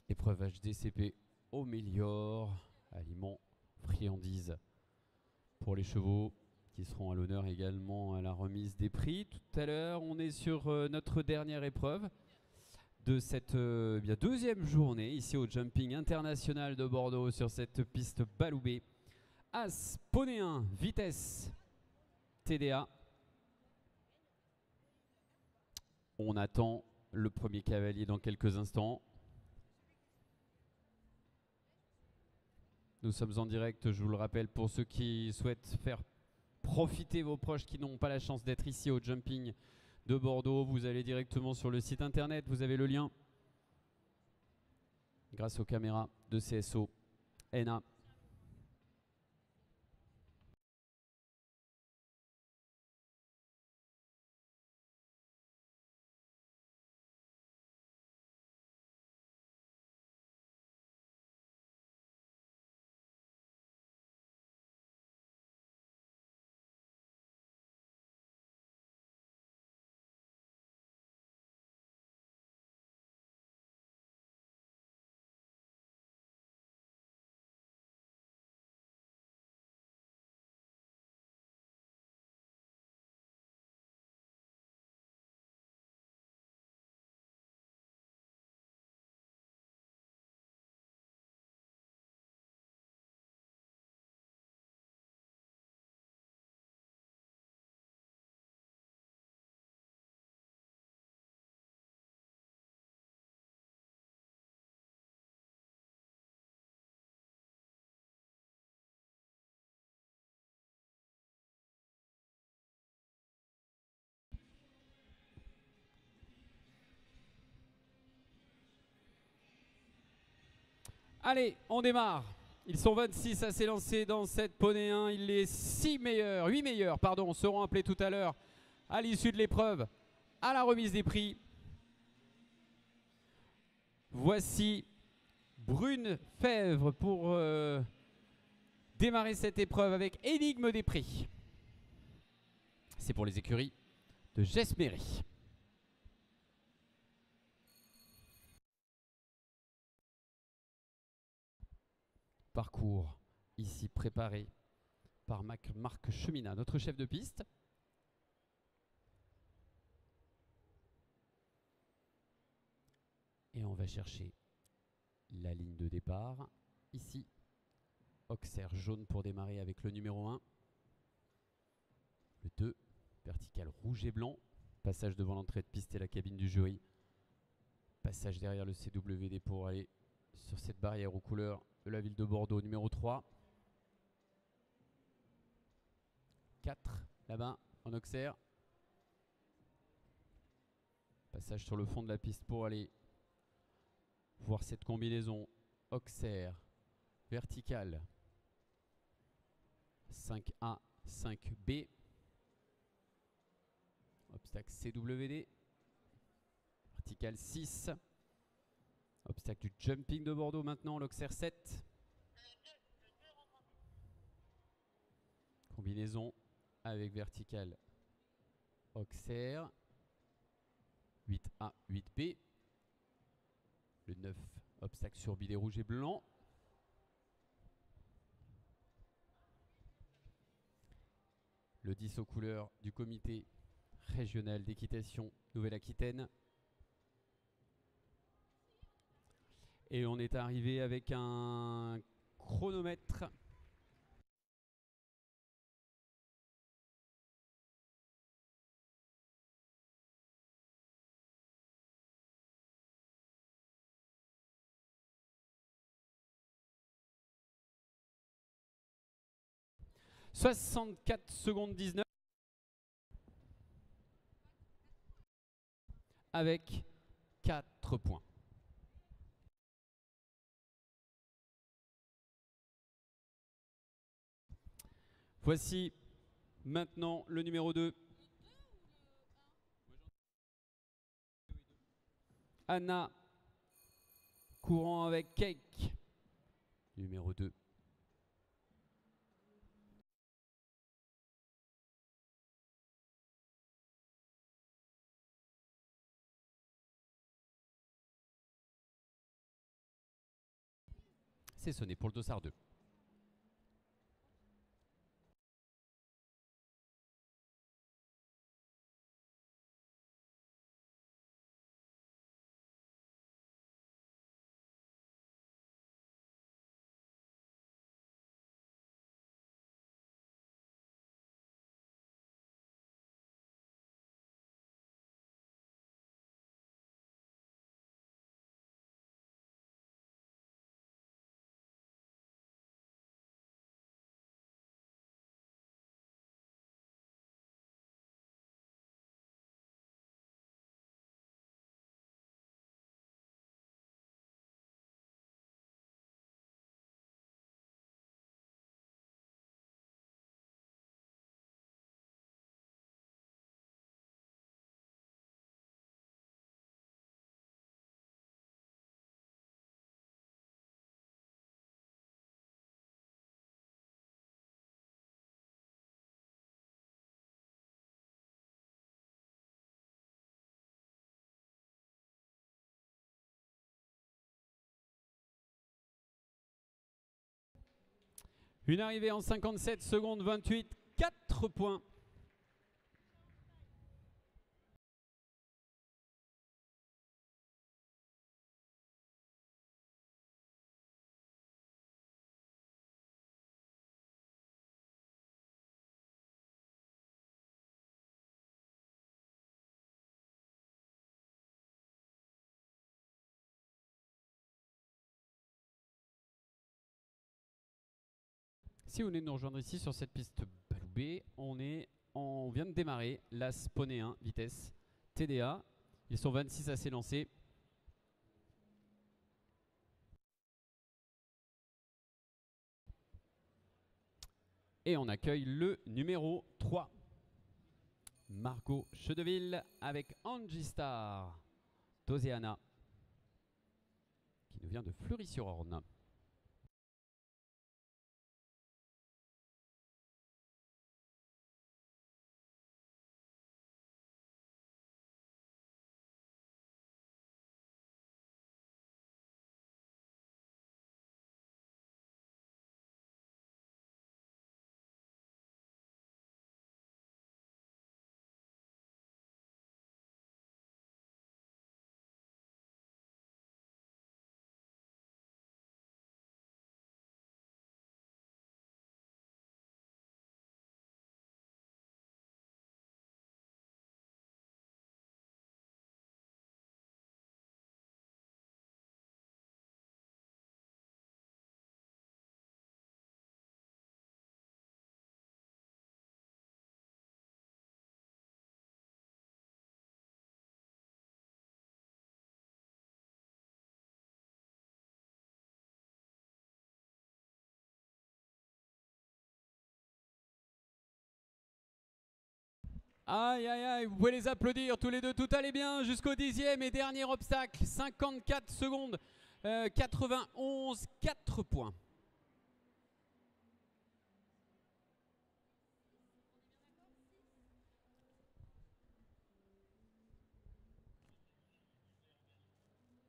Épreuve HDCP Améliore, aliments, friandises pour les chevaux qui seront à l'honneur également à la remise des prix. Tout à l'heure, on est sur notre dernière épreuve de cette deuxième journée ici au Jumping International de Bordeaux sur cette piste Baloubet. As, Poney 1, vitesse, TDA. On attend le premier cavalier dans quelques instants. Nous sommes en direct, je vous le rappelle, pour ceux qui souhaitent faire profiter vos proches qui n'ont pas la chance d'être ici au Jumping de Bordeaux. Vous allez directement sur le site internet, vous avez le lien grâce aux caméras de CSO NA. Allez, on démarre. Ils sont 26 à s'élancer dans cette Poney 1. Les 8 meilleurs seront appelés tout à l'heure à l'issue de l'épreuve à la remise des prix. Voici Brune Fèvre pour démarrer cette épreuve avec Énigme des prix. C'est pour les écuries de Gesméry. Parcours ici préparé par Marc Cheminat, notre chef de piste. Et on va chercher la ligne de départ. Ici, Auxerre jaune pour démarrer avec le numéro 1. Le 2, vertical rouge et blanc. Passage devant l'entrée de piste et la cabine du jury. Passage derrière le CWD pour aller sur cette barrière aux couleurs de la ville de Bordeaux, numéro 3. 4, là-bas, en Auxerre. Passage sur le fond de la piste pour aller voir cette combinaison Auxerre, verticale, 5A, 5B. Obstacle CWD. Vertical 6. Obstacle du Jumping de Bordeaux maintenant, l'Auxerre 7. Combinaison avec vertical Auxerre. 8A, 8B. Le 9, obstacle sur bidet rouge et blanc. Le 10 aux couleurs du comité régional d'équitation Nouvelle-Aquitaine. Et on est arrivé avec un chronomètre. « 64 secondes 19 avec 4 points. Voici maintenant le numéro 2. Anna courant avec Cake. Numéro 2. C'est sonné pour le dossard 2. Une arrivée en 57 secondes 28, 4 points. Si vous venez de nous rejoindre ici sur cette piste Baloubet, on vient de démarrer l'As Poney 1 vitesse TDA. Ils sont 26 à s'élancer. Et on accueille le numéro 3. Margot Chedeville avec Angie Star d'Oceana qui nous vient de Fleury-sur-Orne. Aïe aïe aïe, vous pouvez les applaudir tous les deux, tout allait bien jusqu'au 10e et dernier obstacle, 54 secondes, 91, 4 points.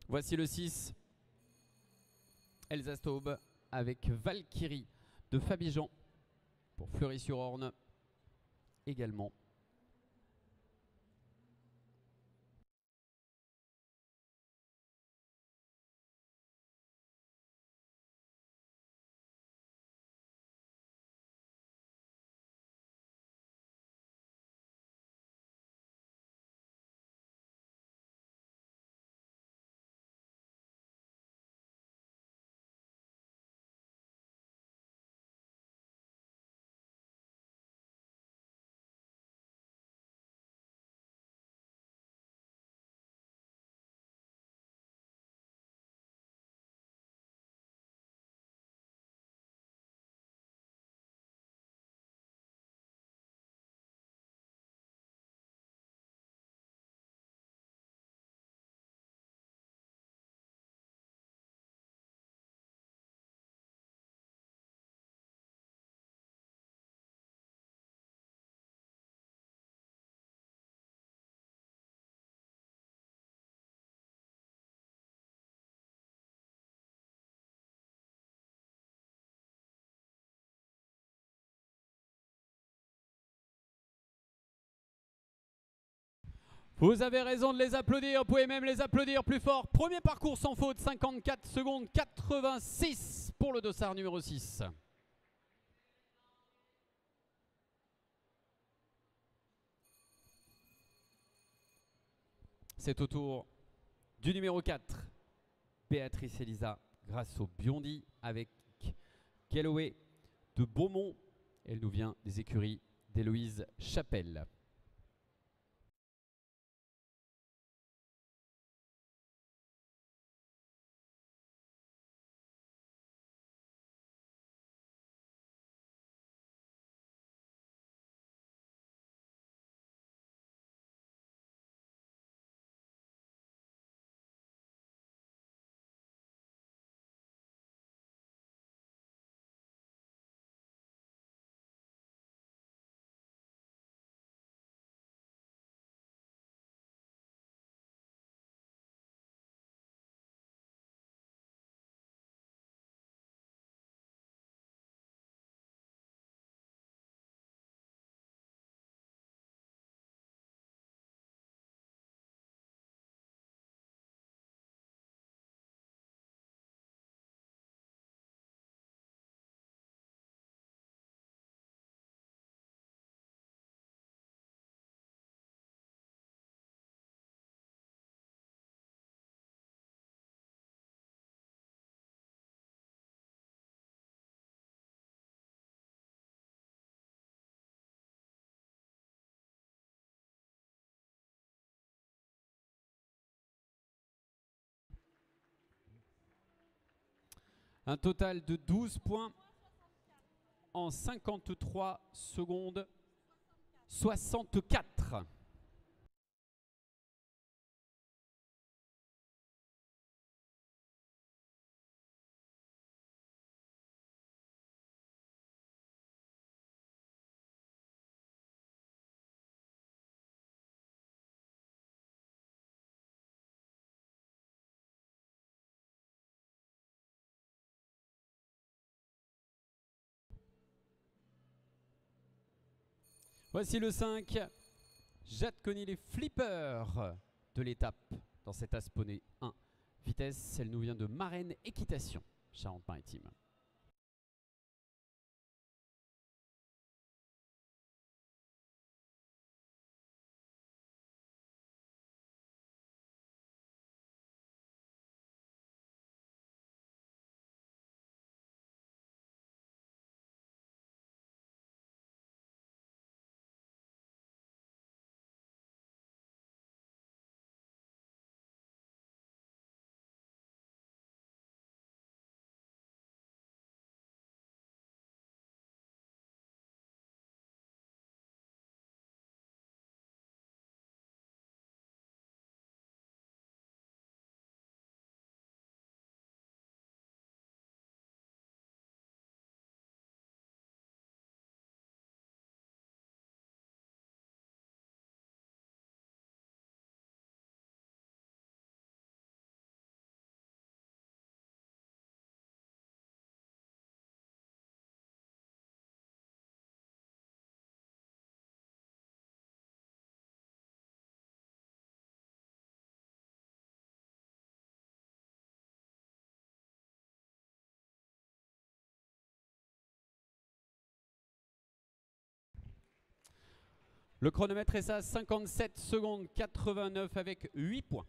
Voici le 6, Elsa Staub avec Valkyrie de Fabijan pour Fleury-sur-Orne également. Vous avez raison de les applaudir, vous pouvez même les applaudir plus fort. Premier parcours sans faute, 54 secondes 86 pour le dossard numéro 6. C'est au tour du numéro 4, Béatrice Elisa, grâce au Biondi avec Galloway de Beaumont. Elle nous vient des écuries d'Héloïse Chapelle. Un total de 12 points en 53 secondes 64. Voici le 5, Jade Conny, les flippers de l'étape dans cet Asponey 1. Vitesse, elle nous vient de Marraine Équitation, Charente-Maritime. Le chronomètre est à 57 secondes 89 avec 8 points.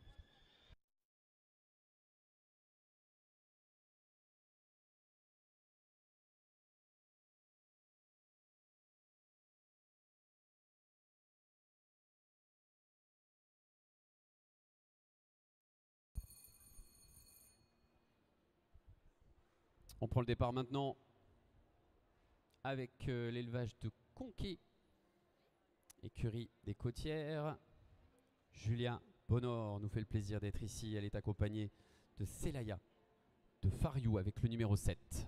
On prend le départ maintenant avec l'élevage de Conquet, écurie des Côtières. Julia Bonor nous fait le plaisir d'être ici. Elle est accompagnée de Celaya de Fariou avec le numéro 7.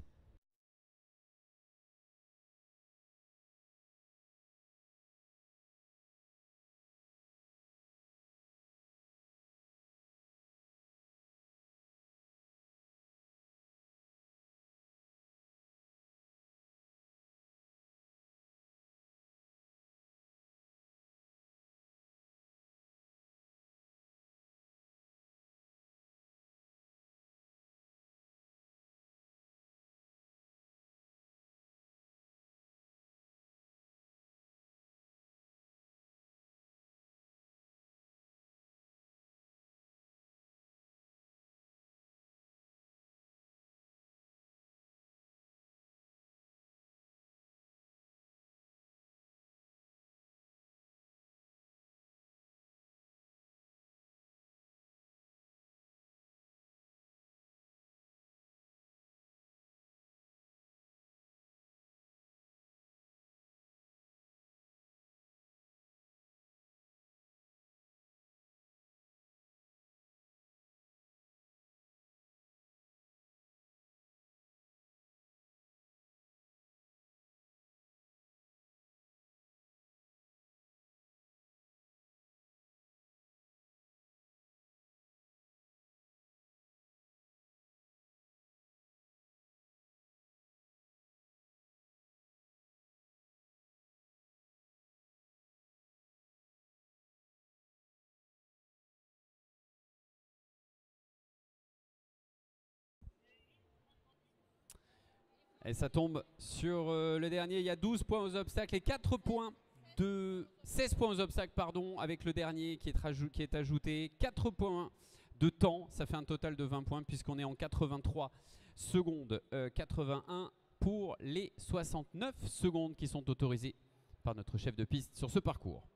Et ça tombe sur le dernier. Il y a 12 points aux obstacles et 4 points de 16 points aux obstacles, pardon, avec le dernier qui est ajouté. 4 points de temps, ça fait un total de 20 points puisqu'on est en 83 secondes. 81 pour les 69 secondes qui sont autorisées par notre chef de piste sur ce parcours.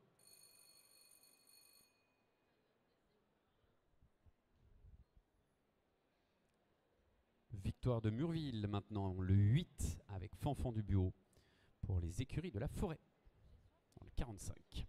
Victoire de Murville maintenant, le 8 avec Fanfan du Bureau pour les écuries de la forêt, dans le 45.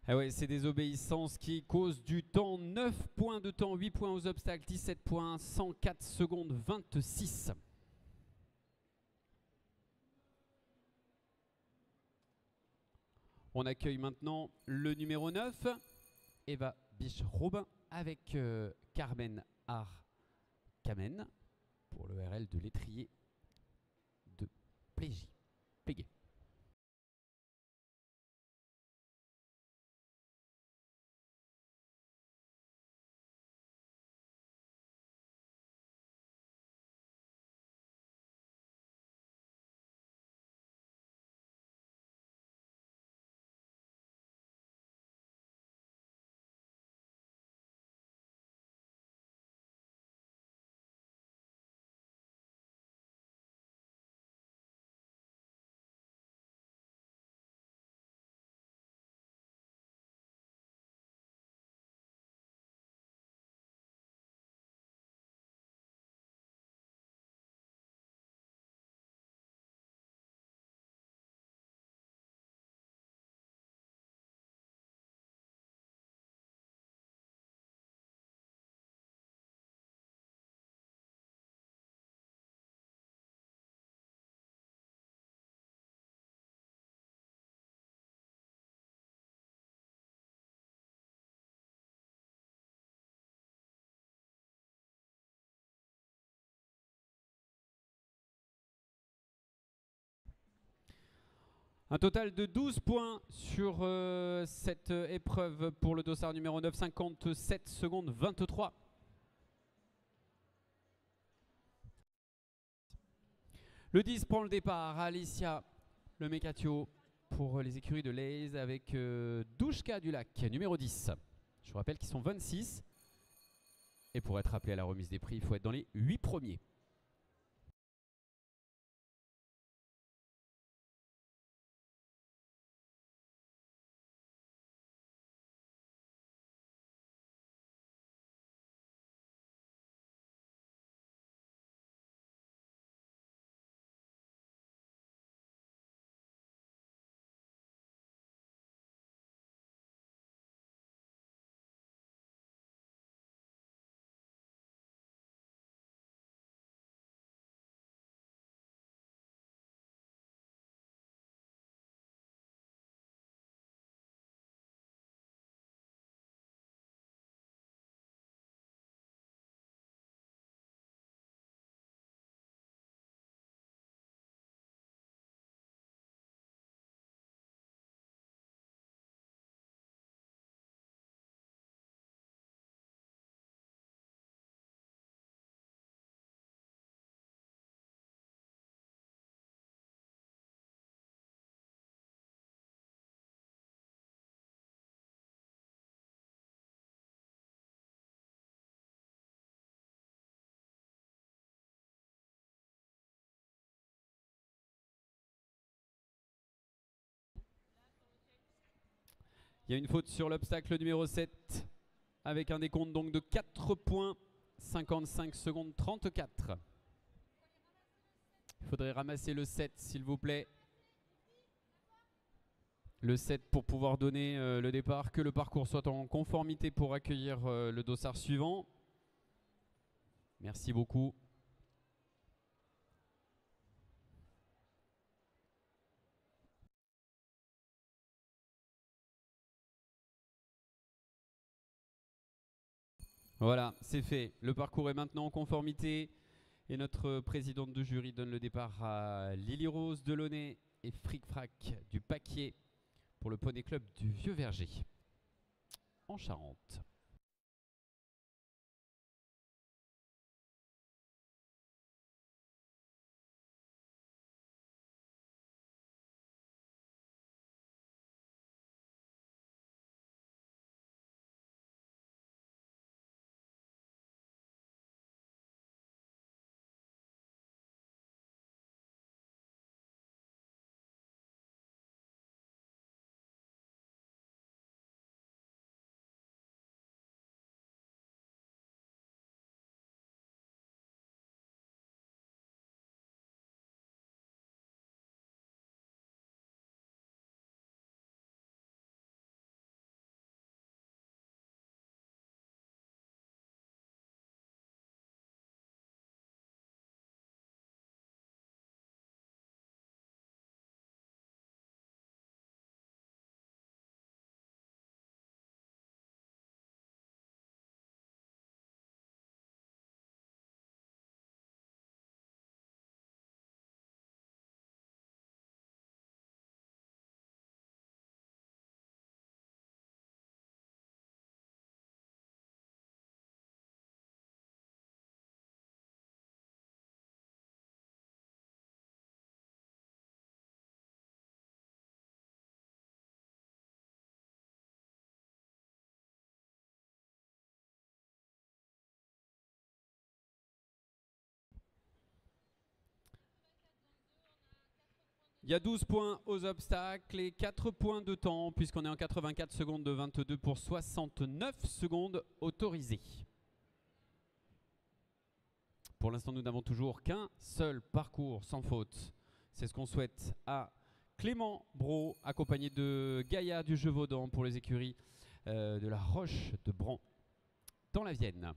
Ah ouais, c'est des obéissances qui causent du temps. 9 points de temps, 8 points aux obstacles, 17 points, 104 secondes, 26. On accueille maintenant le numéro 9, Eva Biche-Robin, avec Carmen Ar-Kamen pour le RL de l'étrier de Plégie. Plégué. Un total de 12 points sur cette épreuve pour le dossard numéro 9, 57 secondes 23. Le 10 prend le départ, Alicia Le Mécatio pour les écuries de l'Aise avec Douchka du Lac, numéro 10. Je vous rappelle qu'ils sont 26. Et pour être appelé à la remise des prix, il faut être dans les 8 premiers. Il y a une faute sur l'obstacle numéro 7 avec un décompte donc de 4 points, 55 secondes 34. Il faudrait ramasser le 7 s'il vous plaît. Le 7 pour pouvoir donner le départ, que le parcours soit en conformité pour accueillir le dossard suivant. Merci beaucoup. Voilà, c'est fait. Le parcours est maintenant en conformité. Et notre présidente de jury donne le départ à Lily Rose Delaunay et Fric Frac du Paquier pour le Poney Club du Vieux Verger en Charente. Il y a 12 points aux obstacles et 4 points de temps puisqu'on est en 84 secondes de 22 pour 69 secondes autorisées. Pour l'instant, nous n'avons toujours qu'un seul parcours sans faute. C'est ce qu'on souhaite à Clément Brault, accompagné de Gaïa du Gévaudan pour les écuries de la Roche de Bran dans la Vienne.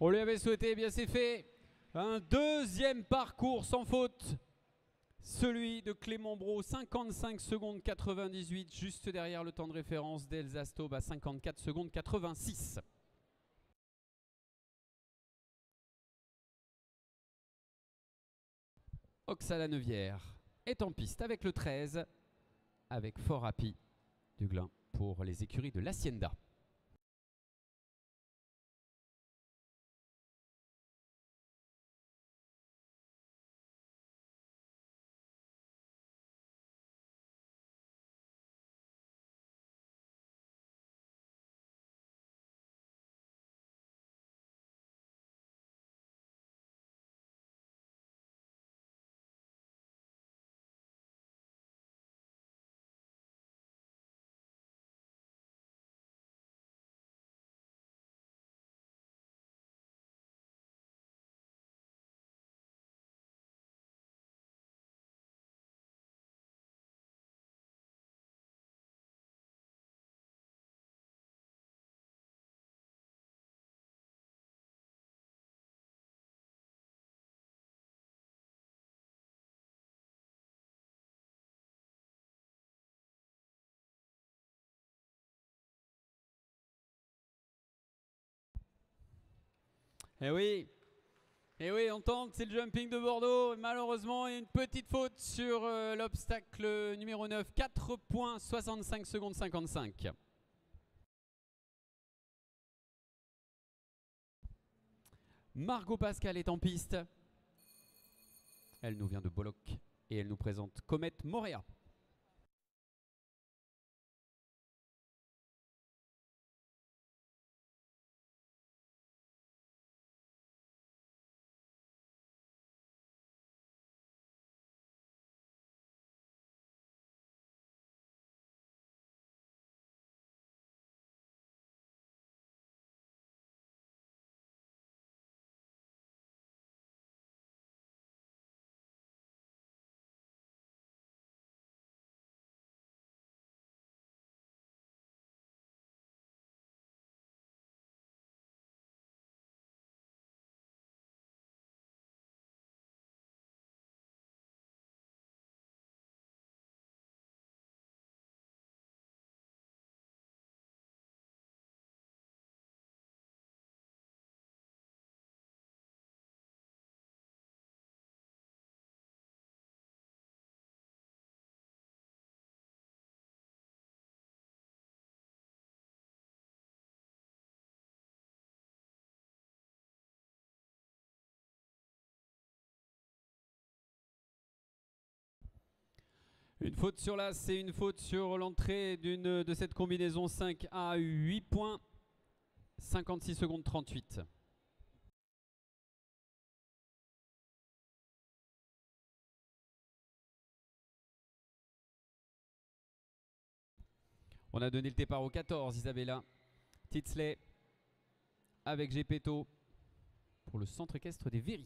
On lui avait souhaité, eh bien c'est fait. Un deuxième parcours sans faute. Celui de Clément Brault, 55 secondes 98, juste derrière le temps de référence d'Elsa Staub à 54 secondes 86. Oxala Neuvière est en piste avec le 13, avec Fort Happy du Glin pour les écuries de l'Hacienda. Eh oui. Et oui, on tente, c'est le jumping de Bordeaux. Malheureusement, il y a une petite faute sur l'obstacle numéro 9. 4,65 secondes 55. Margot Pascal est en piste. Elle nous vient de Bollock et elle nous présente Comet Morea. Une faute sur l'as, c'est une faute sur l'entrée de cette combinaison 5 à 8 points. 56 secondes 38. On a donné le départ au 14, Isabella Titzley avec Gepetto pour le centre équestre des Véry.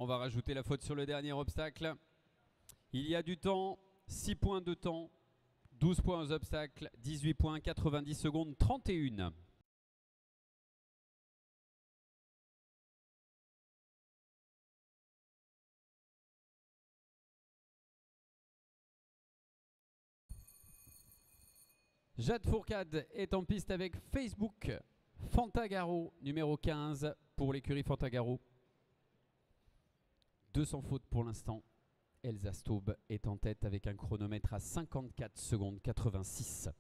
On va rajouter la faute sur le dernier obstacle. Il y a du temps, 6 points de temps, 12 points aux obstacles, 18 points, 90 secondes 31. Jade Fourcade est en piste avec Facebook Fantagaro, numéro 15 pour l'écurie Fantagaro. 200 fautes pour l'instant. Elsa Staub est en tête avec un chronomètre à 54 secondes 86.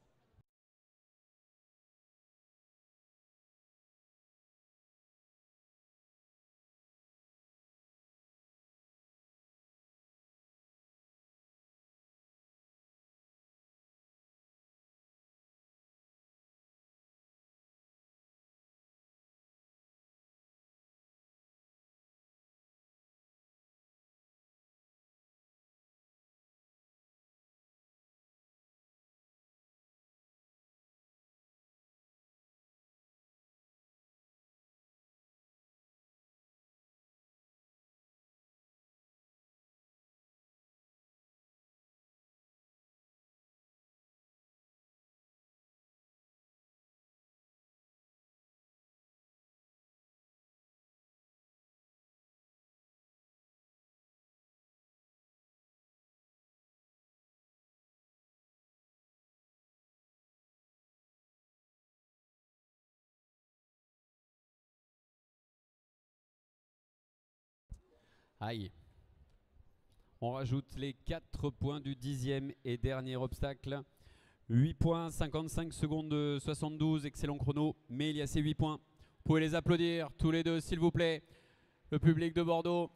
Aïe. On rajoute les 4 points du 10e et dernier obstacle. 8 points, 55 secondes de 72, excellent chrono. Mais il y a ces 8 points. Vous pouvez les applaudir tous les deux, s'il vous plaît. Le public de Bordeaux.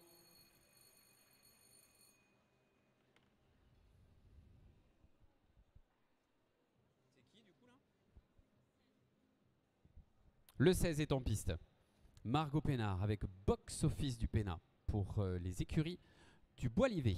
Le 16 est en piste. Margot Pénard avec Box Office du Pénat pour les écuries du Bois-Livet.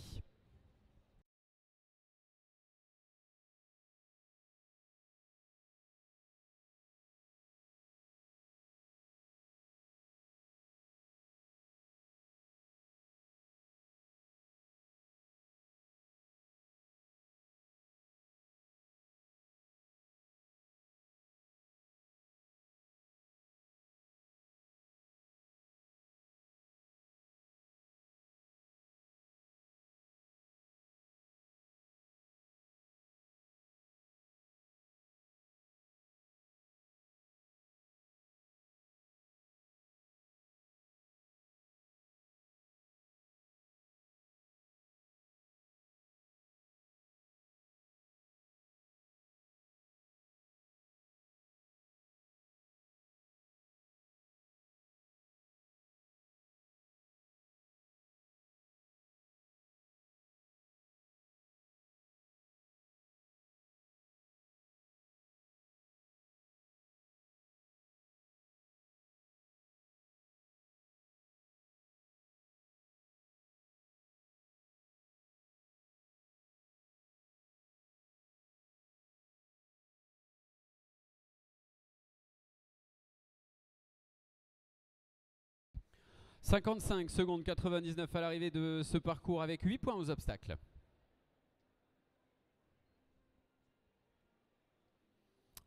« 55 secondes 99 à l'arrivée de ce parcours avec 8 points aux obstacles.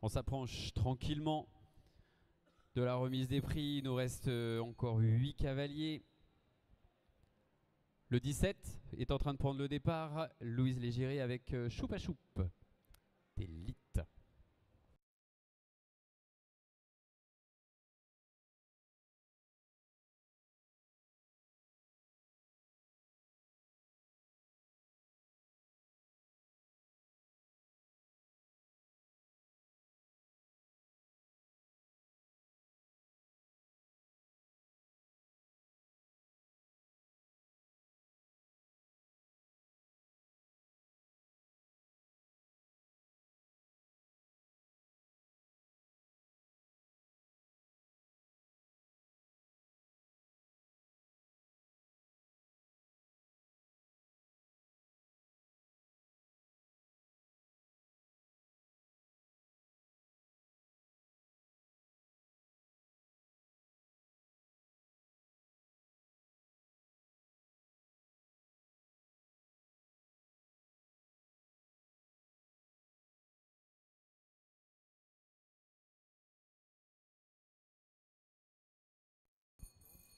On s'approche tranquillement de la remise des prix. Il nous reste encore 8 cavaliers. Le 17 est en train de prendre le départ. Louise Légéré avec Choupa Choup d'élite.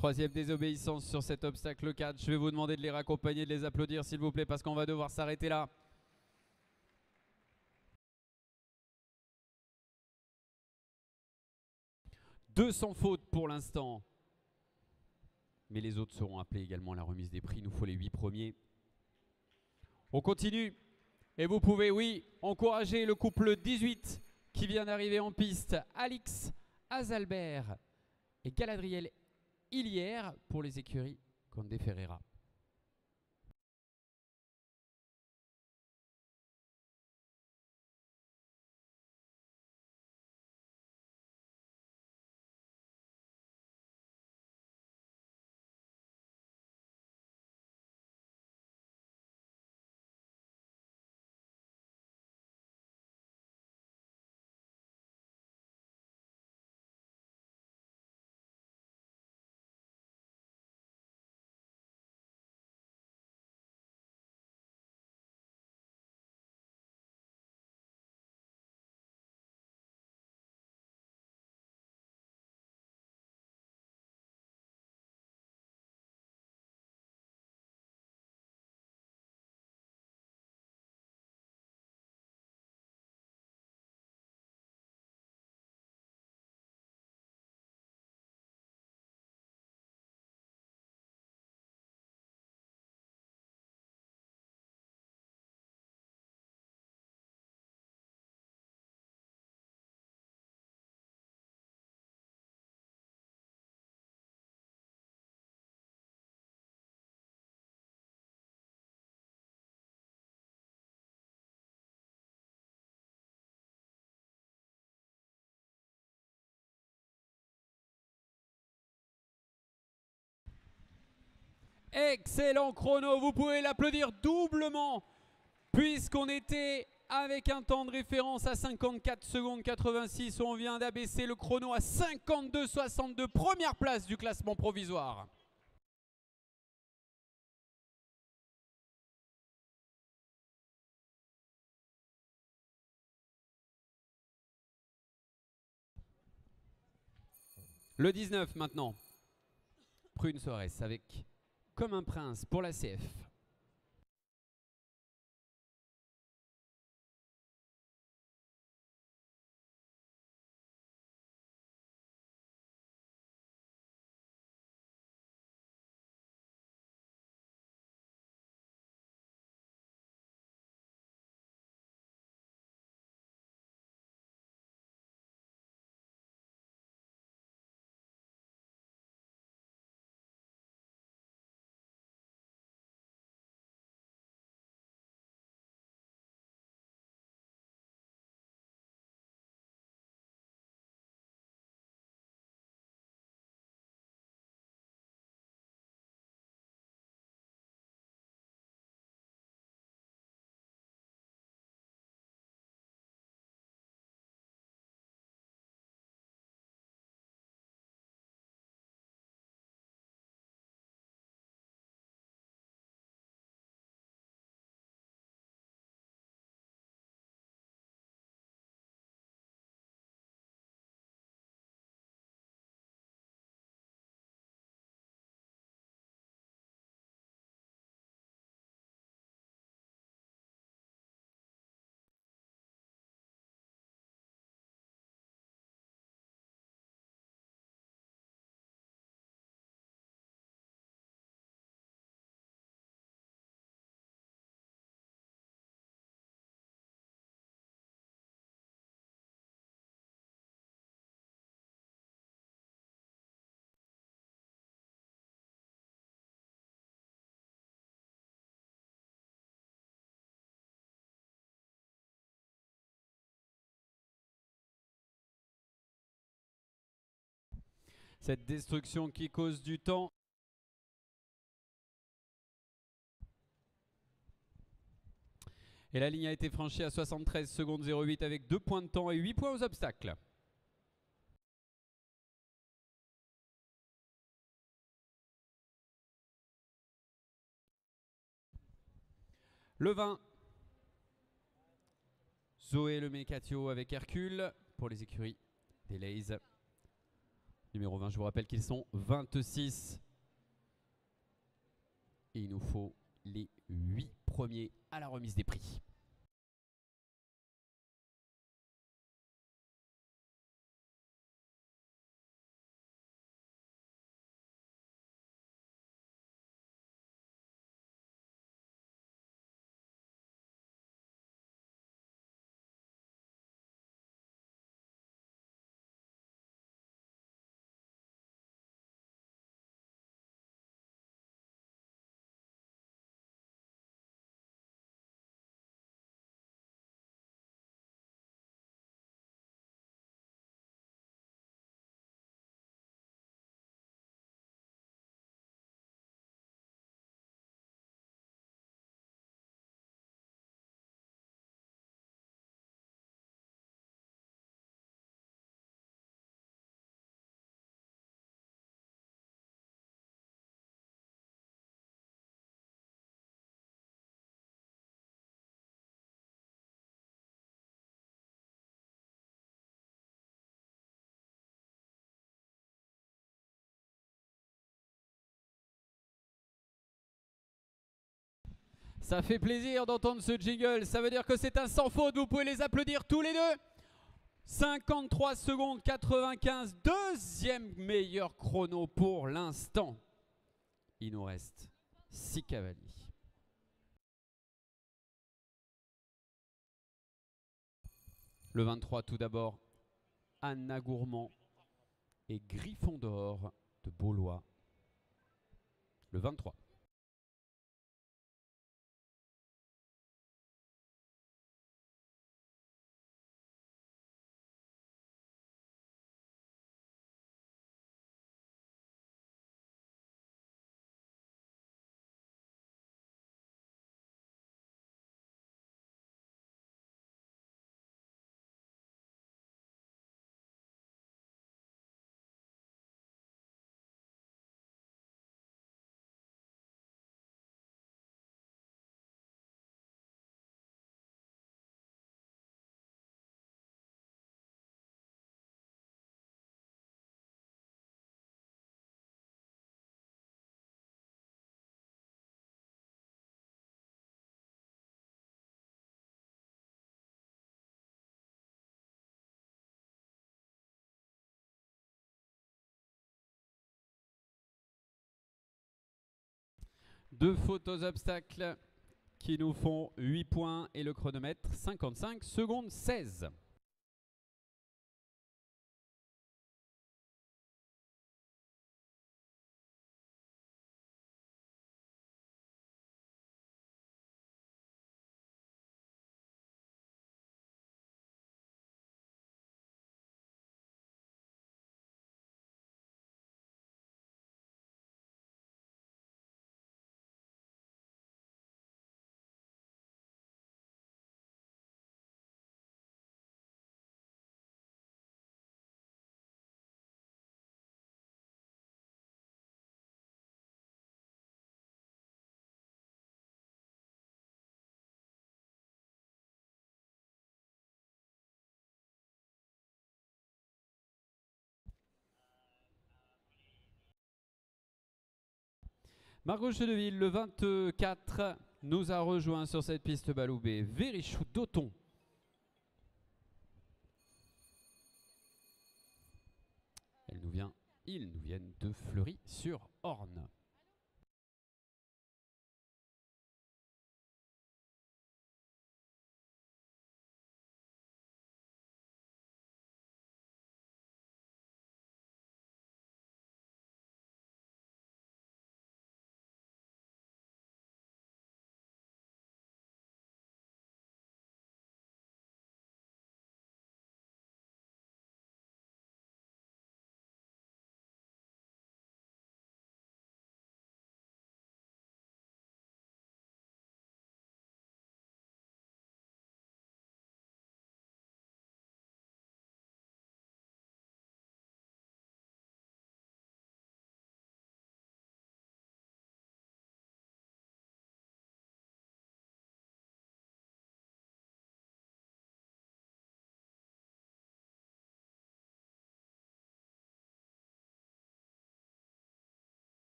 Troisième désobéissance sur cet obstacle 4. Je vais vous demander de les raccompagner, de les applaudir s'il vous plaît parce qu'on va devoir s'arrêter là. Deux sans faute pour l'instant. Mais les autres seront appelés également à la remise des prix. Il nous faut les 8 premiers. On continue. Et vous pouvez, oui, encourager le couple 18 qui vient d'arriver en piste. Alix Azalbert et Galadriel Ilière pour les écuries Conde Ferreira. Excellent chrono, vous pouvez l'applaudir doublement puisqu'on était avec un temps de référence à 54 secondes 86. On vient d'abaisser le chrono à 52,62, première place du classement provisoire. Le 19 maintenant. Prune Soares avec Comme un prince pour la CF. Cette destruction qui cause du temps. Et la ligne a été franchie à 73 secondes 08 avec 2 points de temps et 8 points aux obstacles. Le 20. Zoé Le Mécatio avec Hercule pour les écuries des Lays. Numéro 20, je vous rappelle qu'ils sont 26. Et il nous faut les 8 premiers à la remise des prix. Ça fait plaisir d'entendre ce jingle, ça veut dire que c'est un sans faute, vous pouvez les applaudir tous les deux. 53 secondes 95, deuxième meilleur chrono pour l'instant. Il nous reste 6 cavaliers. Le 23 tout d'abord, Anna Gourmand et Griffon d'Or de Beaulois. Le 23. 2 fautes aux obstacles qui nous font 8 points et le chronomètre 55 secondes 16. Margot Chedeville, le 24, nous a rejoint sur cette piste Baloubet. Verichou d'Othon. Ils nous viennent de Fleury-sur-Orne.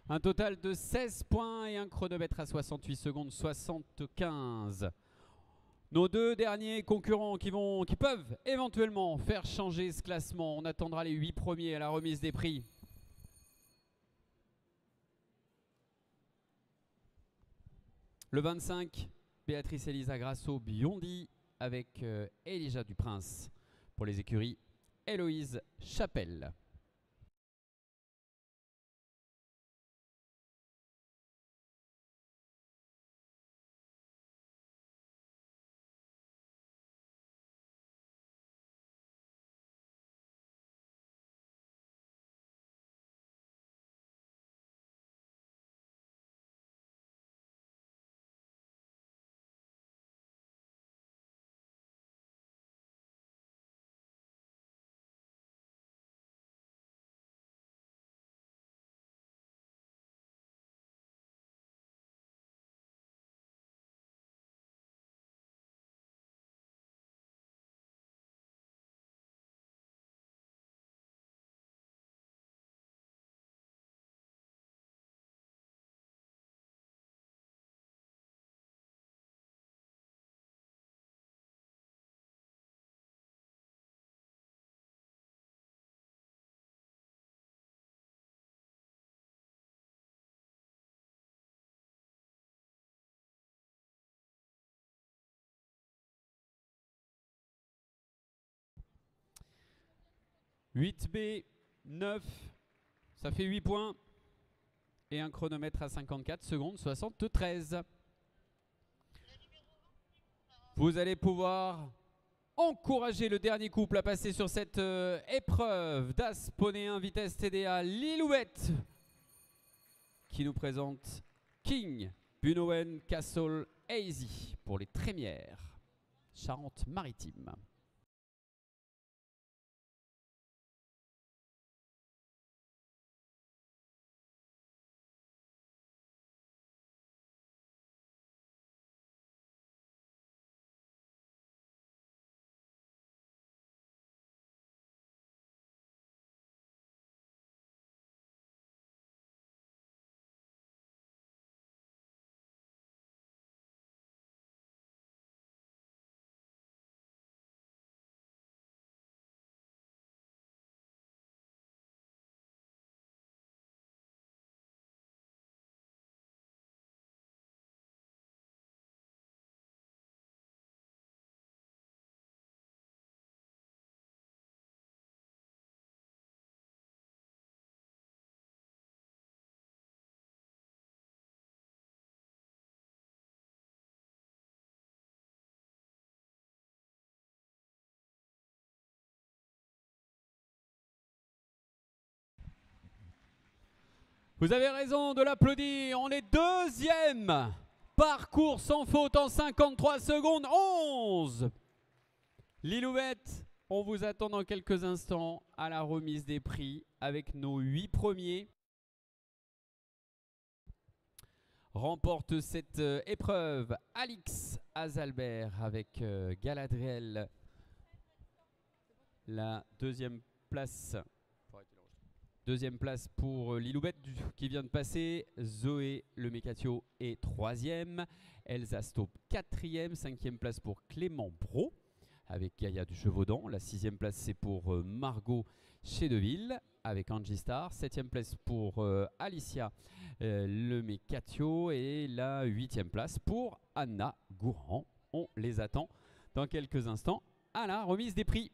Un total de 16 points et un chronomètre à 68 secondes 75. Nos deux derniers concurrents qui peuvent éventuellement faire changer ce classement. On attendra les 8 premiers à la remise des prix. Le 25, Béatrice Elisa Grasso-Biondi avec Elijah Duprince. Pour les écuries, Héloïse Chapelle. « 8B, 9, ça fait 8 points et un chronomètre à 54 secondes 73. Vous allez pouvoir encourager le dernier couple à passer sur cette épreuve d'As Poney 1 vitesse TDA Lilouette qui nous présente King Bunowen Castle Easy pour les Trémières, Charente-Maritime. Vous avez raison de l'applaudir. On est deuxième. Parcours sans faute en 53 secondes 11. Lilouvette, on vous attend dans quelques instants à la remise des prix avec nos 8 premiers. Remporte cette épreuve Alix Azalbert avec Galadriel. La deuxième place. Deuxième place pour Lilouvette qui vient de passer. Zoé Lemecatio est troisième. Elsa Staupe quatrième. Cinquième place pour Clément Bro avec Gaïa du Chevaudan. La sixième place c'est pour Margot Chédeville avec Angie Star. Septième place pour Alicia Lemecatio. Et la huitième place pour Anna Gourand. On les attend dans quelques instants à la remise des prix.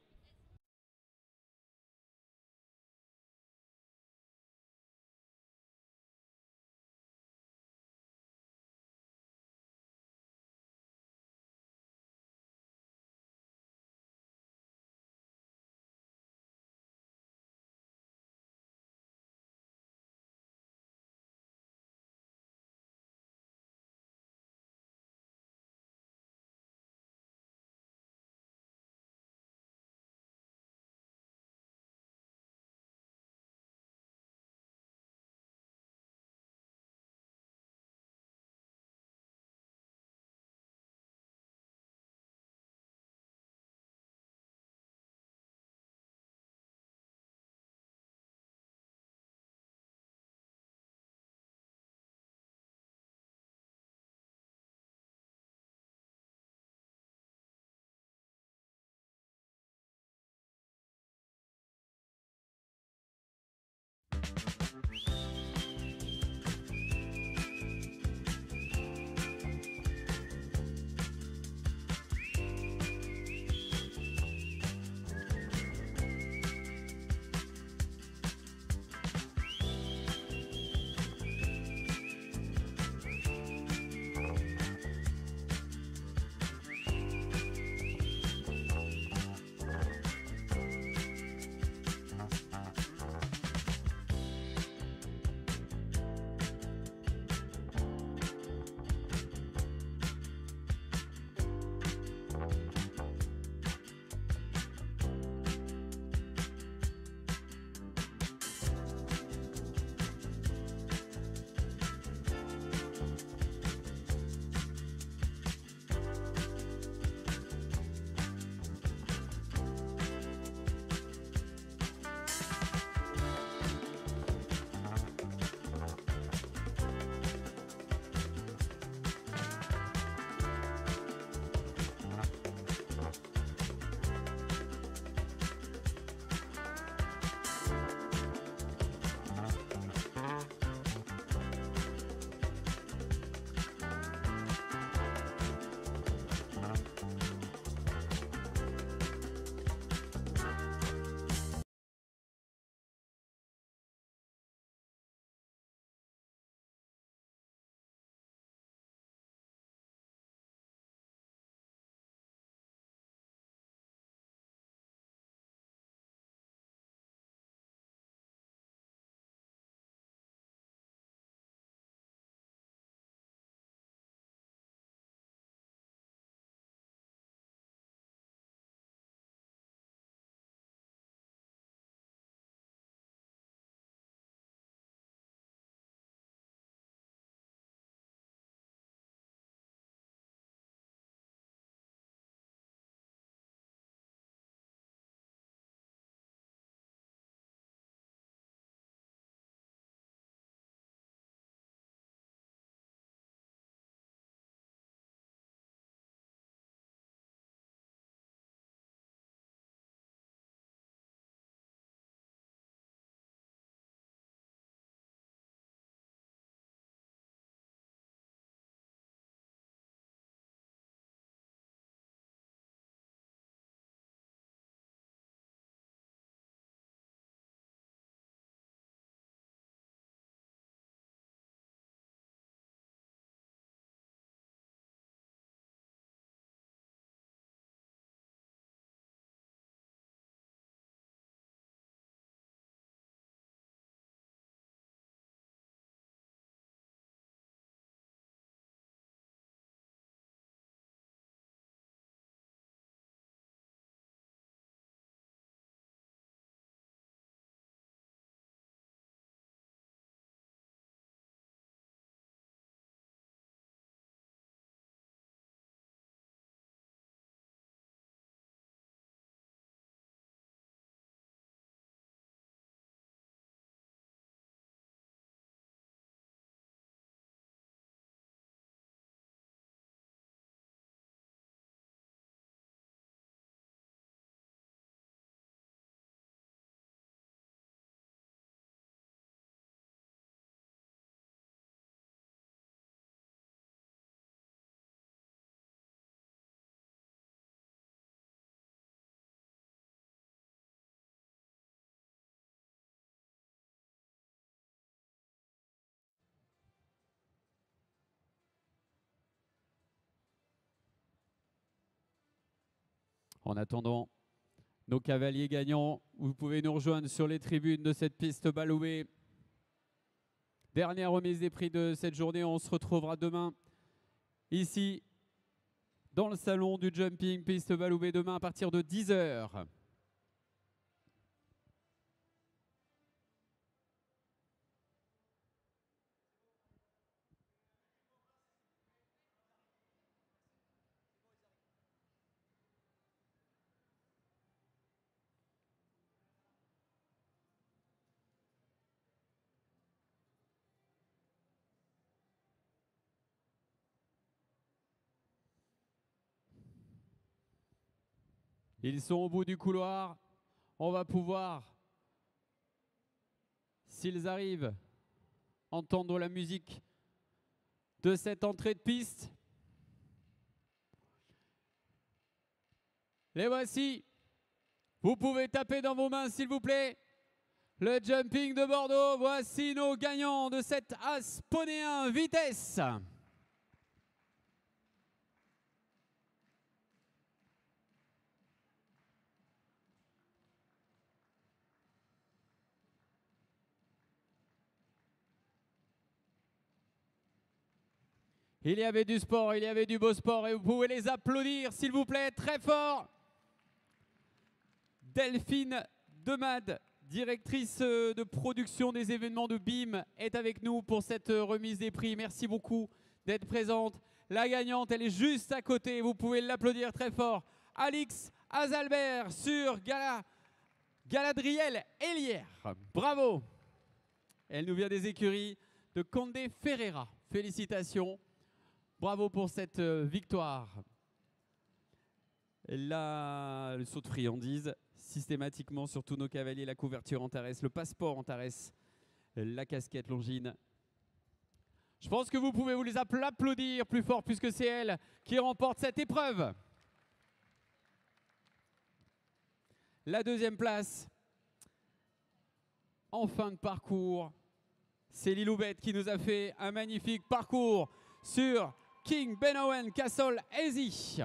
En attendant, nos cavaliers gagnants, vous pouvez nous rejoindre sur les tribunes de cette piste Baloué. Dernière remise des prix de cette journée. On se retrouvera demain ici dans le salon du jumping piste Baloué demain à partir de 10 h. Ils sont au bout du couloir. On va pouvoir, s'ils arrivent, entendre la musique de cette entrée de piste. Les voici. Vous pouvez taper dans vos mains, s'il vous plaît. Le jumping de Bordeaux. Voici nos gagnants de cette As Poney 1 vitesse. Il y avait du sport, il y avait du beau sport et vous pouvez les applaudir s'il vous plaît très fort. Delphine Demade, directrice de production des événements de BIM, est avec nous pour cette remise des prix. Merci beaucoup d'être présente. La gagnante, elle est juste à côté, vous pouvez l'applaudir très fort. Alix Azalbert sur Galadriel Hélière. Bravo. Elle nous vient des écuries de Condé Ferreira. Félicitations. Bravo pour cette victoire. Le saut de friandise, systématiquement sur tous nos cavaliers, la couverture Antares, le passeport Antares, la casquette Longines. Je pense que vous pouvez vous les applaudir plus fort puisque c'est elle qui remporte cette épreuve. La deuxième place, en fin de parcours, c'est Liloubette qui nous a fait un magnifique parcours sur King Benowen Castle Easy.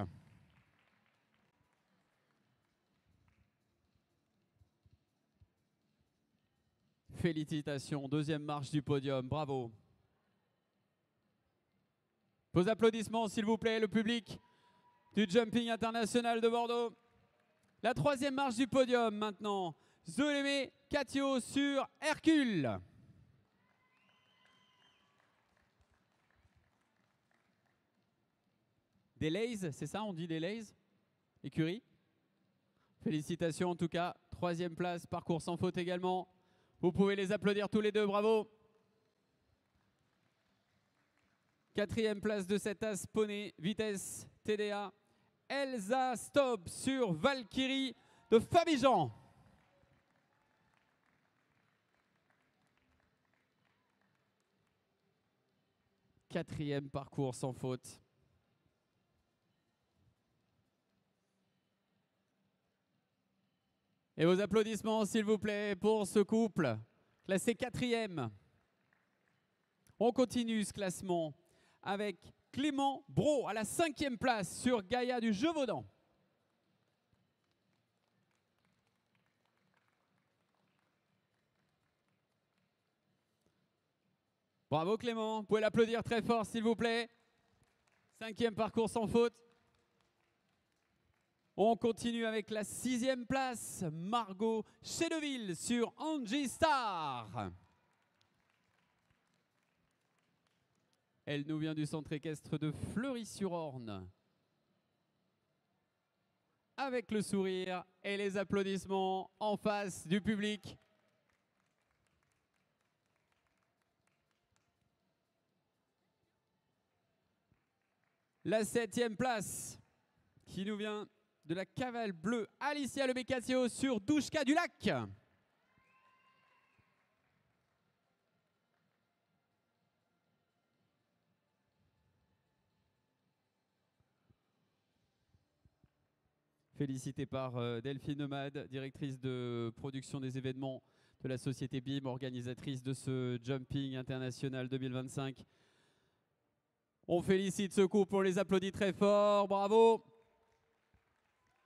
Félicitations, deuxième marche du podium, bravo. Vos applaudissements s'il vous plaît, le public du Jumping International de Bordeaux. La troisième marche du podium maintenant, Zolémé Catio sur Hercule. Des Lays, c'est ça, on dit des Lays? Écurie. Félicitations en tout cas. Troisième place, parcours sans faute également. Vous pouvez les applaudir tous les deux, bravo. Quatrième place de cet As Poney, vitesse TDA. Elsa Stop sur Valkyrie de Fabijan. Quatrième parcours sans faute. Et vos applaudissements, s'il vous plaît, pour ce couple, classé quatrième. On continue ce classement avec Clément Bro à la 5e place sur Gaïa du Gévaudan. Bravo Clément, vous pouvez l'applaudir très fort, s'il vous plaît. 5e parcours sans faute. On continue avec la 6e place, Margot Chédeville sur Angie Star. Elle nous vient du centre équestre de Fleury-sur-Orne. Avec le sourire et les applaudissements en face du public. La 7e place qui nous vient de la cavale bleue Alicia Le Becasio sur Douchka du Lac. Félicité par Delphine Nomade, directrice de production des événements de la société BIM, organisatrice de ce Jumping International 2025. On félicite ce couple, on les applaudit très fort, bravo.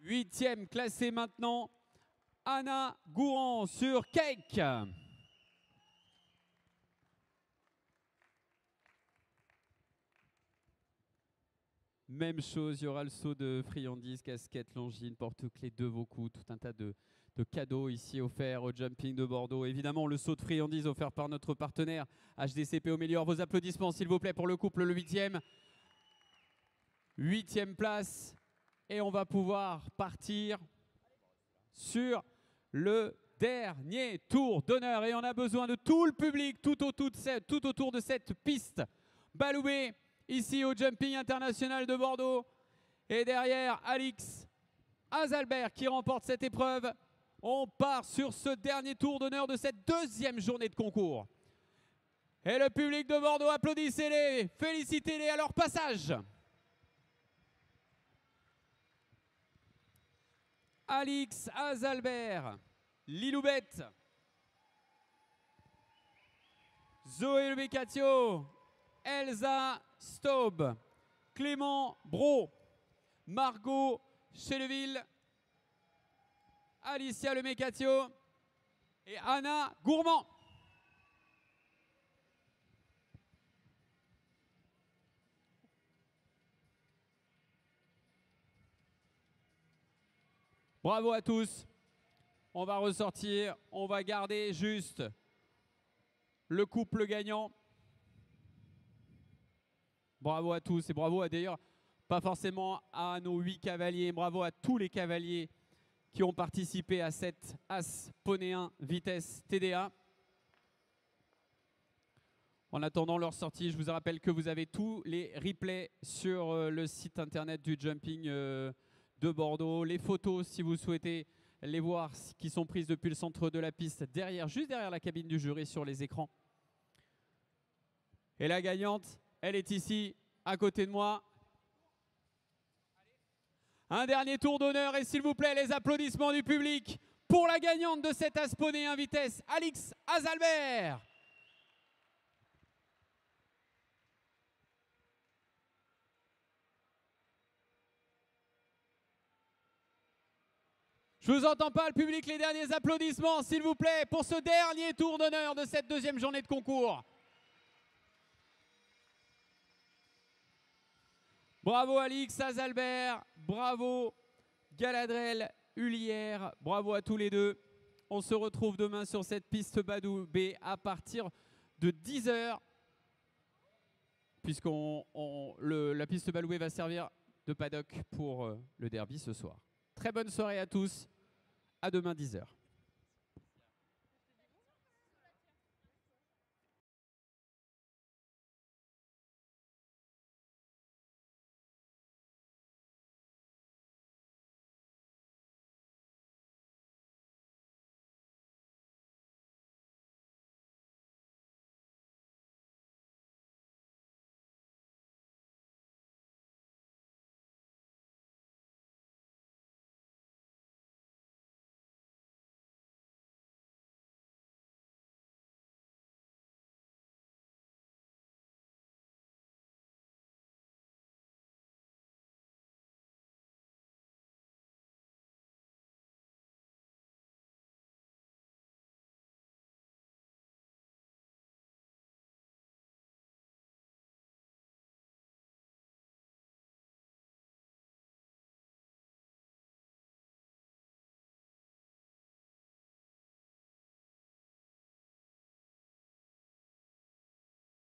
8e classée maintenant, Anna Gourand sur Cake. Même chose, il y aura le saut de friandises, casquette, longines, porte-clés de vos coups, tout un tas de cadeaux ici offerts au Jumping de Bordeaux. Évidemment, le saut de friandises offert par notre partenaire HDCP Améliore. Vos applaudissements, s'il vous plaît, pour le couple, le 8e. 8e place. Et on va pouvoir partir sur le dernier tour d'honneur. Et on a besoin de tout le public tout autour de cette piste balouée ici au Jumping International de Bordeaux. Et derrière, Alix Azalbert qui remporte cette épreuve. On part sur ce dernier tour d'honneur de cette deuxième journée de concours. Et le public de Bordeaux, applaudissez-les, félicitez-les à leur passage. Alix Azalbert, Liloubette, Zoé Lebecatio, Elsa Staub, Clément Bro, Margot Cheleville, Alicia Lemecatio et Anna Gourmand. Bravo à tous. On va ressortir, on va garder juste le couple gagnant. Bravo à tous et bravo à d'ailleurs, pas forcément à nos 8 cavaliers, bravo à tous les cavaliers qui ont participé à cette As Poney 1 vitesse TDA. En attendant leur sortie, je vous rappelle que vous avez tous les replays sur le site internet du Jumping de Bordeaux. Les photos, si vous souhaitez les voir, qui sont prises depuis le centre de la piste, juste derrière la cabine du jury sur les écrans. Et la gagnante, elle est ici, à côté de moi. Un dernier tour d'honneur et s'il vous plaît, les applaudissements du public pour la gagnante de cette As Poney 1 vitesse, Alix Azalbert. Je vous entends pas, le public, les derniers applaudissements, s'il vous plaît, pour ce dernier tour d'honneur de cette deuxième journée de concours. Bravo Alix Azalbert, bravo Galadriel Hulière, bravo à tous les deux. On se retrouve demain sur cette piste Badou B à partir de 10 h, puisque la piste Baloué va servir de paddock pour le derby ce soir. Très bonne soirée à tous, à demain 10 h.